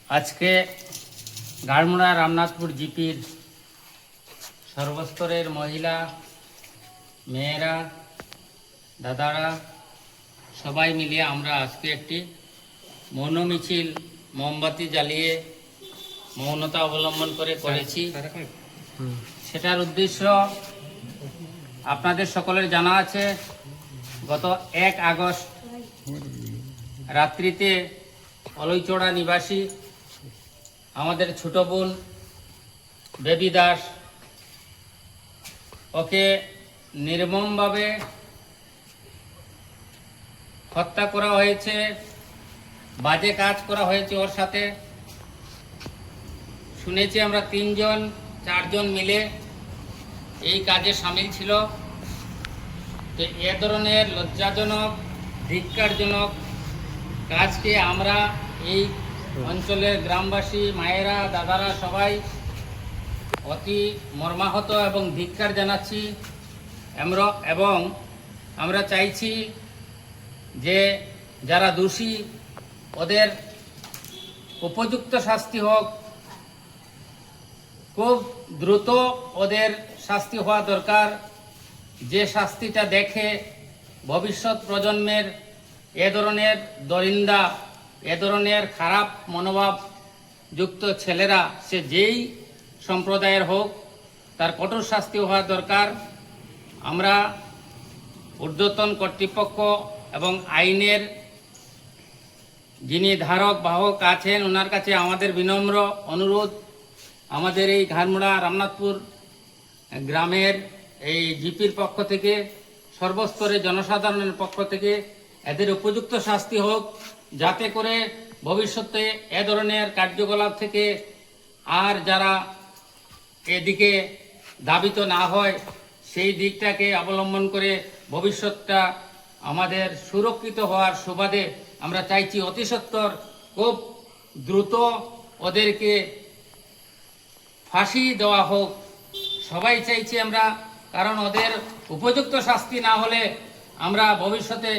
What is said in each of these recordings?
আজকে গাড়মুড়া রামনাথপুর জিপির সর্বস্তরের মহিলা, মেয়েরা, দাদারা সবাই মিলিয়ে আমরা আজকে একটি মৌন মিছিল মোমবাতি জ্বালিয়ে মৌনতা অবলম্বন করে করেছি। সেটার উদ্দেশ্য আপনাদের সকলের জানা আছে, গত 1 আগস্ট রাত্রিতে অলইচড়া নিবাসী আমাদের ছোট বোন বেবি দাস, ওকে নির্মমভাবে হত্যা করা হয়েছে, বাজে কাজ করা হয়েছে ওর সাথে। শুনেছি আমরা 3-4 মিলে এই কাজে সামিল ছিল। তো এ ধরনের লজ্জাজনক, ধিক্কারজনক কাজকে আমরা এই অঞ্চলের গ্রামবাসী, মায়েরা, দাদারা সবাই অতি মর্মাহত এবং ধিক্কার জানাচ্ছি। এবং আমরা চাইছি যে যারা দোষী ওদের উপযুক্ত শাস্তি হোক, খুব দ্রুত ওদের শাস্তি হওয়া দরকার। যে শাস্তিটা দেখে ভবিষ্যৎ প্রজন্মের এ ধরনের দরিন্দা, এ ধরনের খারাপ মনোভাবযুক্ত ছেলেরা, সে যেই সম্প্রদায়ের হোক, তার কঠোর শাস্তি হওয়া দরকার। আমরা ঊর্ধ্বতন কর্তৃপক্ষ এবং আইনের যিনি ধারক বাহক আছেন, ওনার কাছে আমাদের বিনম্র অনুরোধ, আমাদের এই ঘাড়মুড়া রামনাথপুর গ্রামের এই জিপির পক্ষ থেকে, সর্বস্তরের জনসাধারণের পক্ষ থেকে এদের উপযুক্ত শাস্তি হোক, যাতে করে ভবিষ্যতে এ ধরনের কার্যকলাপ থেকে আর যারা এদিকে ধাবিত না হয়, সেই দিকটাকে অবলম্বন করে ভবিষ্যৎটা আমাদের সুরক্ষিত হওয়ার সুবাদে আমরা চাইছি অতি সত্বর খুব দ্রুত ওদেরকে ফাঁসি দেওয়া হোক। সবাই চাইছি আমরা, কারণ ওদের উপযুক্ত শাস্তি না হলে আমরা ভবিষ্যতে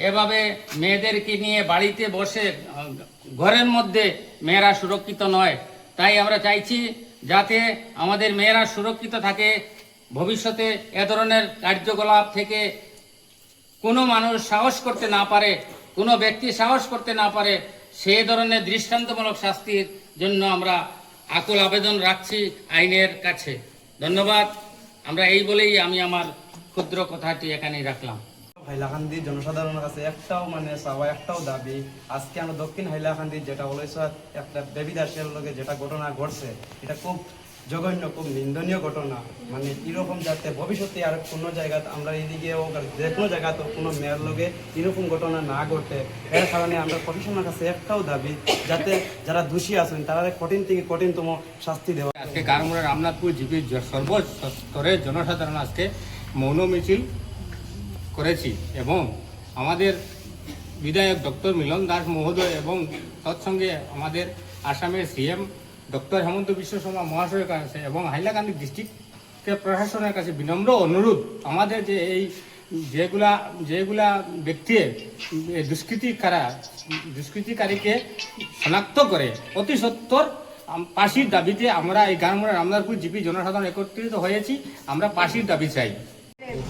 এভাবে মেয়েদেরকে নিয়ে বাড়িতে বসে, ঘরের মধ্যে মেয়েরা সুরক্ষিত নয়। তাই আমরা চাইছি যাতে আমাদের মেয়েরা সুরক্ষিত থাকে, ভবিষ্যতে এ ধরনের কার্যকলাপ থেকে কোনো মানুষ সাহস করতে না পারে, কোনো ব্যক্তি সাহস করতে না পারে, সেই ধরনের দৃষ্টান্তমূলক শাস্তির জন্য আমরা আকুল আবেদন রাখছি আইনের কাছে। ধন্যবাদ। আমরা এই বলেই আমি আমার ক্ষুদ্র কথাটি এখানেই রাখলাম। হাইলাকান্দি জনসাধারণের কাছে একটাও চাওয়া, একটাও দাবি, আজকে আমরা দক্ষিণ হাইলাকান্দি যেটা হলেছে একটা বেবি দাসের লগে যেটা ঘটনা ঘটছে, এটা খুব জঘন্য, খুব নিন্দনীয় ঘটনা। এরকম যাতে ভবিষ্যতে আর কোনো জায়গা আমরা এইদিকে হোক আর যে কোনো জায়গাতে কোনো মেয়ের লগে এরকম ঘটনা না ঘটে, এর কারণে আমরা প্রশাসনের কাছে একটাও দাবি, যাতে যারা দোষী আছেন তারা কঠিন থেকে কঠিনতম শাস্তি দেওয়া। আজকে গাড়মুড়া রামনাথপুর জিপির সর্বস্তরের জনসাধারণ আজকে মৌন মিছিল করেছি এবং আমাদের বিধায়ক ডক্টর মিলন দাস মহোদয় এবং তৎসঙ্গে আমাদের আসামের সিএম ডক্টর হেমন্ত বিশ্ব শর্মা মহাশয়ের কাছে এবং হাইলাকান্দি ডিস্ট্রিক্টের প্রশাসনের কাছে বিনম্র অনুরোধ, আমাদের যে এই যেগুলা ব্যক্তি দুষ্কৃতিকারীকে শনাক্ত করে অতি সত্বর ফাঁসির দাবিতে আমরা এই গাড়মুড়া রামনাথপুর জিপি জনসাধারণ একত্রিত হয়েছি। আমরা ফাঁসির দাবি চাই।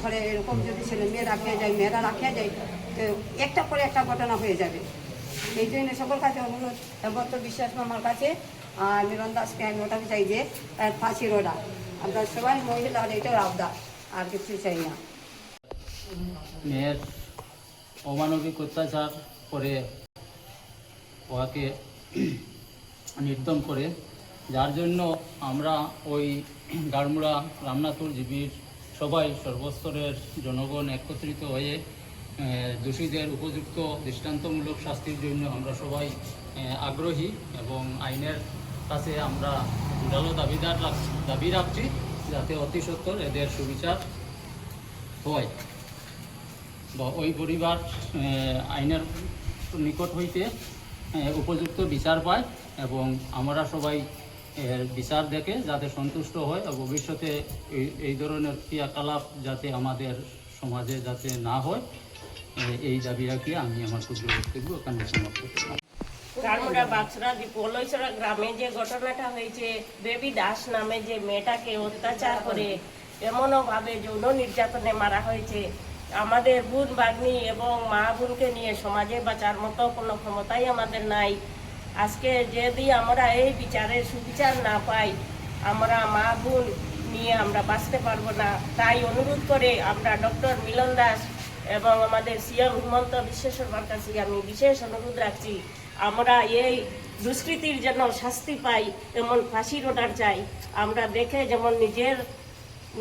ঘরে এরকম যদি ছেলে মেয়ে রাখিয়া যায়, মেয়েরা রাখিয়া যায়, তো একটা পরে একটা ঘটনা হয়ে যাবে। এই জন্য সকল কাছে অনুরোধ, হেমন্ত বিশ্বাস মামার কাছে আর মিলন দাসকে আমি ওটাকে চাই যে ফাঁসির অর্ডার। আমরা সবাই মহিলা এটাও আবদার, আর কিছু চাই না। মেয়ের অমানবিক অত্যাচার করে ওকে নির্যাতন করে, যার জন্য আমরা ওই গাড়মুড়া রামনাথপুর জিপির সবাই সর্বস্তরের জনগণ একত্রিত হয়ে দোষীদের উপযুক্ত দৃষ্টান্তমূলক শাস্তির জন্য আমরা সবাই আগ্রহী এবং আইনের কাছে আমরা জোরালো দাবি রাখছি, যাতে অতি সত্বর এদের সুবিচার হয় বা ওই পরিবার আইনের নিকট হইতে উপযুক্ত বিচার পায় এবং আমরা সবাই বিচার দেখে যাতে সন্তুষ্ট হয় এবং ভবিষ্যতে এই ধরনের ক্রিয়াকলাপ যাতে আমাদের সমাজে যাতে না হয়, এই দাবি রাখি আমি আমার ক্ষুদ্র বক্তব্য ওখানে সমাপ্ত করলাম। কারমুড়া বাক্সরা পলৈছড়া গ্রামে যে ঘটনাটা হয়েছে, বেবি দাস নামে যে মেয়েটাকে অত্যাচার করে এমনও ভাবে যৌন নির্যাতনে মারা হয়েছে, আমাদের বোন বাগ্নি এবং মা বোনকে নিয়ে সমাজে বাঁচার মতো কোনো ক্ষমতাই আমাদের নাই। আজকে যদি আমরা এই বিচারের সুবিচার না পাই, আমরা মা বোন নিয়ে আমরা বাঁচতে পারবো না। তাই অনুরোধ করে আমরা ডক্টর মিলন দাস এবং আমাদের সিএম হিমন্ত বিশ্ব শর্মার কাছে আমি বিশেষ অনুরোধ রাখছি, আমরা এই দুষ্কৃতির জন্য শাস্তি পাই, এমন ফাঁসির অর্ডার চাই। আমরা দেখে যেমন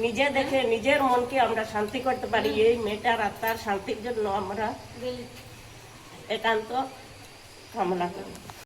নিজে দেখে নিজের মনকে আমরা শান্তি করতে পারি, এই মেয়েটার আত্মার শান্তির জন্য আমরা একান্ত কামনা করি।